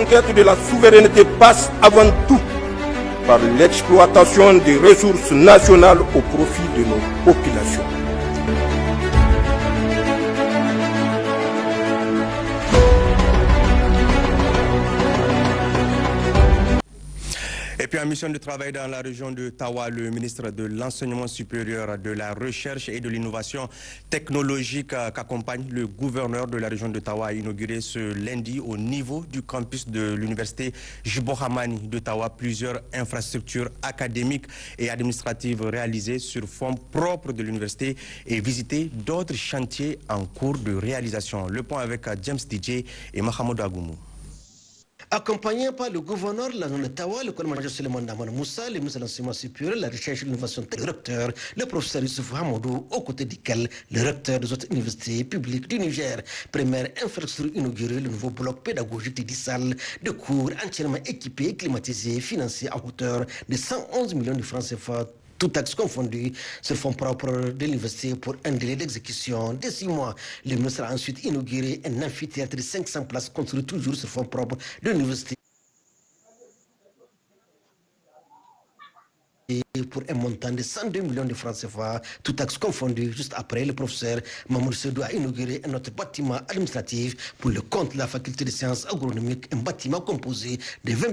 conquête de la souveraineté passe avant tout par l'exploitation des ressources nationales au profit de nos populations. Et puis en mission de travail dans la région de Tawa, le ministre de l'Enseignement supérieur, de la Recherche et de l'Innovation technologique qu'accompagne le gouverneur de la région de Tawa a inauguré ce lundi au niveau du campus de l'université Jibohamani de Tawa plusieurs infrastructures académiques et administratives réalisées sur fonds propres de l'université et visité d'autres chantiers en cours de réalisation. Le point avec James DJ et Mahamadou Agoumou. Accompagné par le gouverneur de la zone de Tawa, le colonel Suleiman Daman Moussa, le ministre de l'Enseignement supérieur, la recherche et l'innovation, le recteur, le professeur Youssouf Hamadou, aux côtés duquel le recteur des autres universités publiques du Niger, première infrastructure inaugurée, le nouveau bloc pédagogique de 10 salles de cours entièrement équipées, climatisées, financées à hauteur de 111 millions de francs CFA. Tout taxe confondu sur fonds propres de l'université pour un délai d'exécution de 6 mois. Le ministre a ensuite inauguré un amphithéâtre de 500 places construit toujours sur fonds propres de l'université pour un montant de 102 millions de francs CFA, tout taxe confondu. Juste après, le professeur Mamour Sedou a inauguré un autre bâtiment administratif pour le compte de la faculté de sciences agronomiques, un bâtiment composé de 20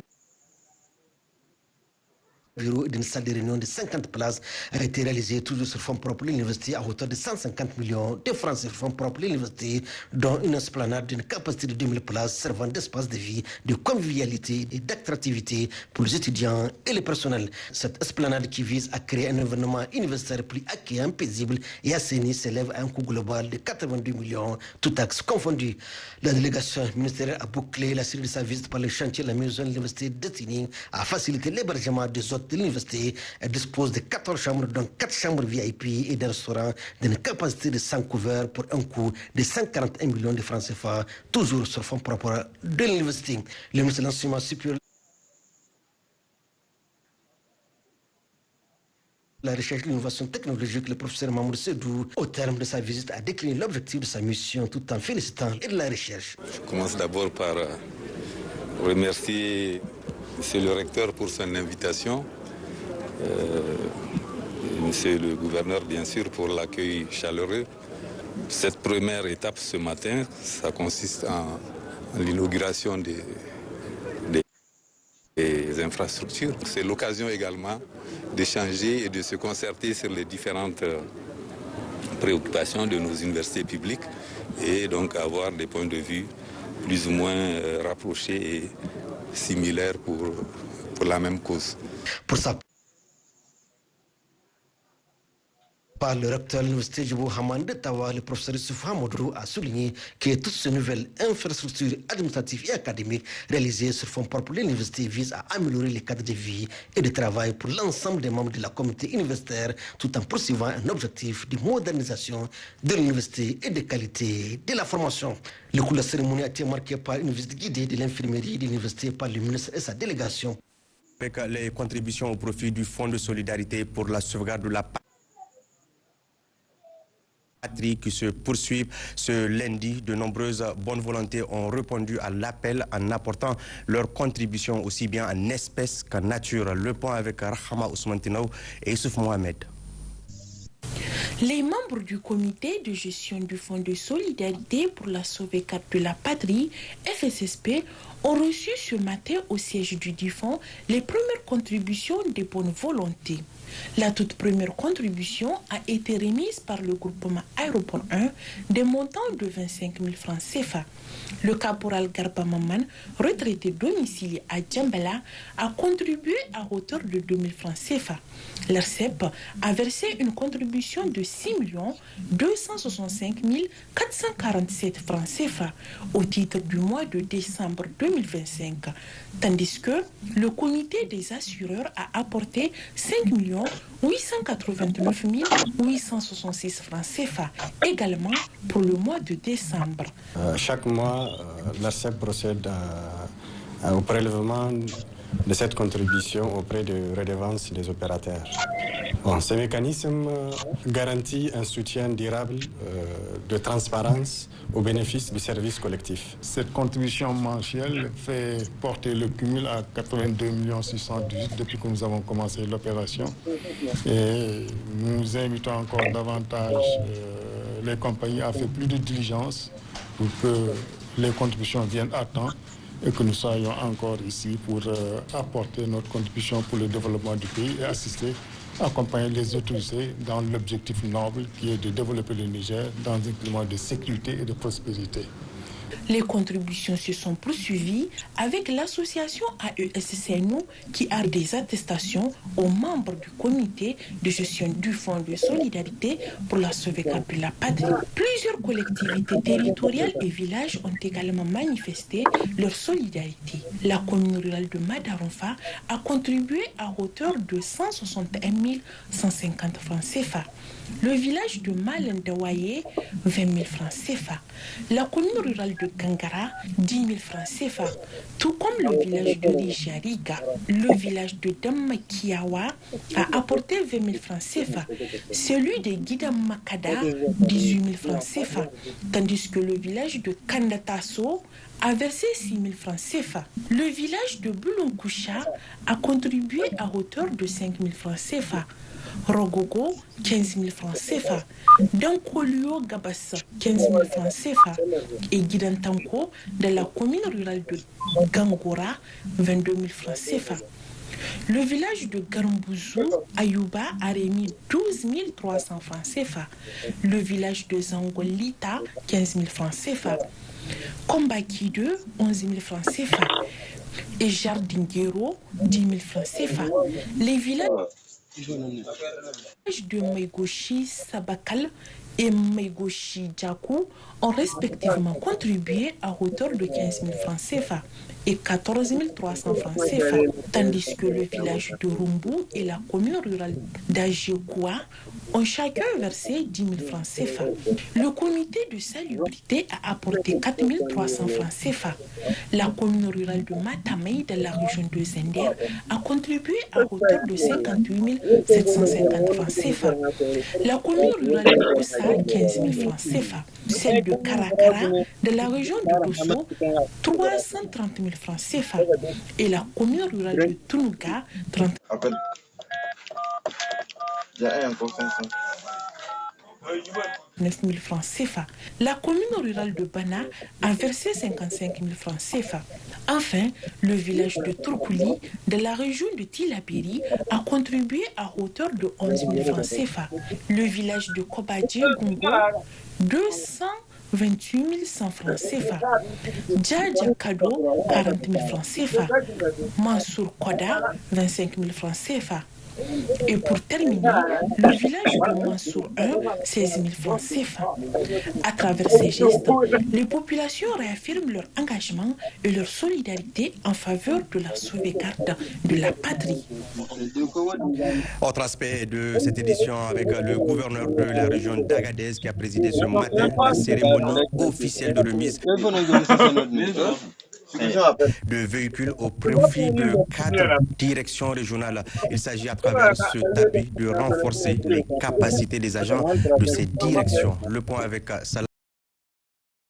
bureau d'une salle de réunion de 50 places a été réalisé toujours sur fonds propres de l'université à hauteur de 150 millions de francs sur fonds propres de l'université, dont une esplanade d'une capacité de 2000 places servant d'espace de vie, de convivialité et d'attractivité pour les étudiants et les personnels. Cette esplanade qui vise à créer un événement universitaire plus accueillant, paisible et assaini s'élève à un coût global de 82 millions, tout taxes confondues. La délégation ministérielle a bouclé la série de sa visite par le chantier de la maison de l'université destinée à faciliter l'hébergement des autres de l'université. Elle dispose de 14 chambres, dont 4 chambres VIP et d'un restaurant d'une capacité de 100 couverts pour un coût de 141 millions de francs CFA, toujours sur fonds propres de l'université. Le ministre de l'Enseignement supérieur, la recherche et l'innovation technologique, le professeur Mamour Sedou, au terme de sa visite, a décliné l'objectif de sa mission tout en félicitant et de la recherche. Je commence d'abord par remercier Monsieur le recteur pour son invitation, Monsieur le gouverneur bien sûr pour l'accueil chaleureux. Cette première étape ce matin, ça consiste en l'inauguration des infrastructures. C'est l'occasion également d'échanger et de se concerter sur les différentes préoccupations de nos universités publiques et donc avoir des points de vue plus ou moins rapprochés et similaires pour la même cause. Pour ça, par le recteur de l'université Jibohamani de Tawa, le professeur Youssouf Hamadou a souligné que toutes ces nouvelles infrastructures administratives et académiques réalisées sur fonds propres de l'université visent à améliorer les cadres de vie et de travail pour l'ensemble des membres de la communauté universitaire, tout en poursuivant un objectif de modernisation de l'université et de qualité de la formation. Le cours de la cérémonie a été marqué par une visite guidée de l'infirmerie de l'université par le ministre et sa délégation. Avec les contributions au profit du Fonds de solidarité pour la sauvegarde de la patrie qui se poursuivent ce lundi, de nombreuses bonnes volontés ont répondu à l'appel en apportant leur contribution aussi bien en espèces qu'en nature. Le point avec Rahama Ousmane Tinaou et Youssouf Mohamed. Les membres du comité de gestion du Fonds de solidarité pour la sauvegarde de la patrie, FSSP, ont reçu ce matin au siège du fonds les premières contributions de bonne volonté. La toute première contribution a été remise par le groupement Aéroport 1 des montants de 25 000 francs CFA. Le caporal Garba Maman, retraité domicilié à Djambala, a contribué à hauteur de 2 000 francs CFA. L'ARCEP a versé une contribution de 6 265 447 francs CFA au titre du mois de décembre 2025, tandis que le comité des assureurs a apporté 5 889 866 francs CFA également pour le mois de décembre. Chaque mois, l'ARCEP procède au prélèvement de cette contribution auprès de redevances des opérateurs. Bon, ce mécanisme garantit un soutien durable de transparence au bénéfice du service collectif. Cette contribution mensuelle fait porter le cumul à 82 618 depuis que nous avons commencé l'opération. Et nous invitons encore davantage les compagnies à faire plus de diligence pour que les contributions viennent à temps et que nous soyons encore ici pour apporter notre contribution pour le développement du pays et accompagner les autorités dans l'objectif noble qui est de développer le Niger dans un climat de sécurité et de prospérité. Les contributions se sont poursuivies avec l'association AESCNO qui a des attestations aux membres du comité de gestion du Fonds de solidarité pour la sauvegarde de la patrie. Plusieurs collectivités territoriales et villages ont également manifesté leur solidarité. La commune rurale de Madaronfa a contribué à hauteur de 161 150 francs CFA. Le village de Malendawaye, 20 000 francs CFA. La commune rurale de Gangara, 10 000 francs CFA. Tout comme le village de Rijariga. Le village de Damakiawa a apporté 20 000 francs CFA. Celui de Guidamakada, 18 000 francs CFA. Tandis que le village de Kandataso a versé 6 000 francs CFA. Le village de Boulonkusha a contribué à hauteur de 5 000 francs CFA. Rogogo, 15 000 francs CFA. Dankolio Gabassa, 15 000 francs CFA. Et Guidantanko, de la commune rurale de Gangora, 22 000 francs CFA. Le village de Garambouzou, Ayuba, a remis 12 300 francs CFA. Le village de Zangolita, 15 000 francs CFA. Kombaki 2, 11 000 francs CFA. Et Jardinguero, 10 000 francs CFA. Les villages de Maigoshi Sabakal et Maigoshi Djakou ont respectivement contribué à hauteur de 15 000 francs CFA et 14 300 francs CFA, tandis que le village de Rumbu et la commune rurale d'Ajekoua ont chacun versé 10 000 francs CFA. Le comité de salubrité a apporté 4 300 francs CFA. La commune rurale de Matamei de la région de Zender a contribué à hauteur de 58 750 francs CFA. La commune rurale de Koussa, 15 000 francs CFA. Celle de Karakara de la région de Dosso, 330 000 francs CFA. Et la commune rurale de Tunuga, 30 9 000 francs CFA. La commune rurale de Bana a versé 55 000 francs CFA. Enfin, le village de Turkouli de la région de Tilabiri a contribué à hauteur de 11 000 francs CFA. Le village de Kobadji Gungo, 228 100 francs CFA. Djadja Kado, 40 000 francs CFA. Mansour Koda, 25 000 francs CFA. Et pour terminer, le village de Mansour 1, 16 000 francs CFA. À travers ces gestes, les populations réaffirment leur engagement et leur solidarité en faveur de la sauvegarde de la patrie. Autre aspect de cette édition avec le gouverneur de la région d'Agadez qui a présidé ce matin la cérémonie officielle de remise de véhicules au profit de 4 directions régionales. Il s'agit à travers ce tapis de renforcer les capacités des agents de ces directions. Le point avec Salah.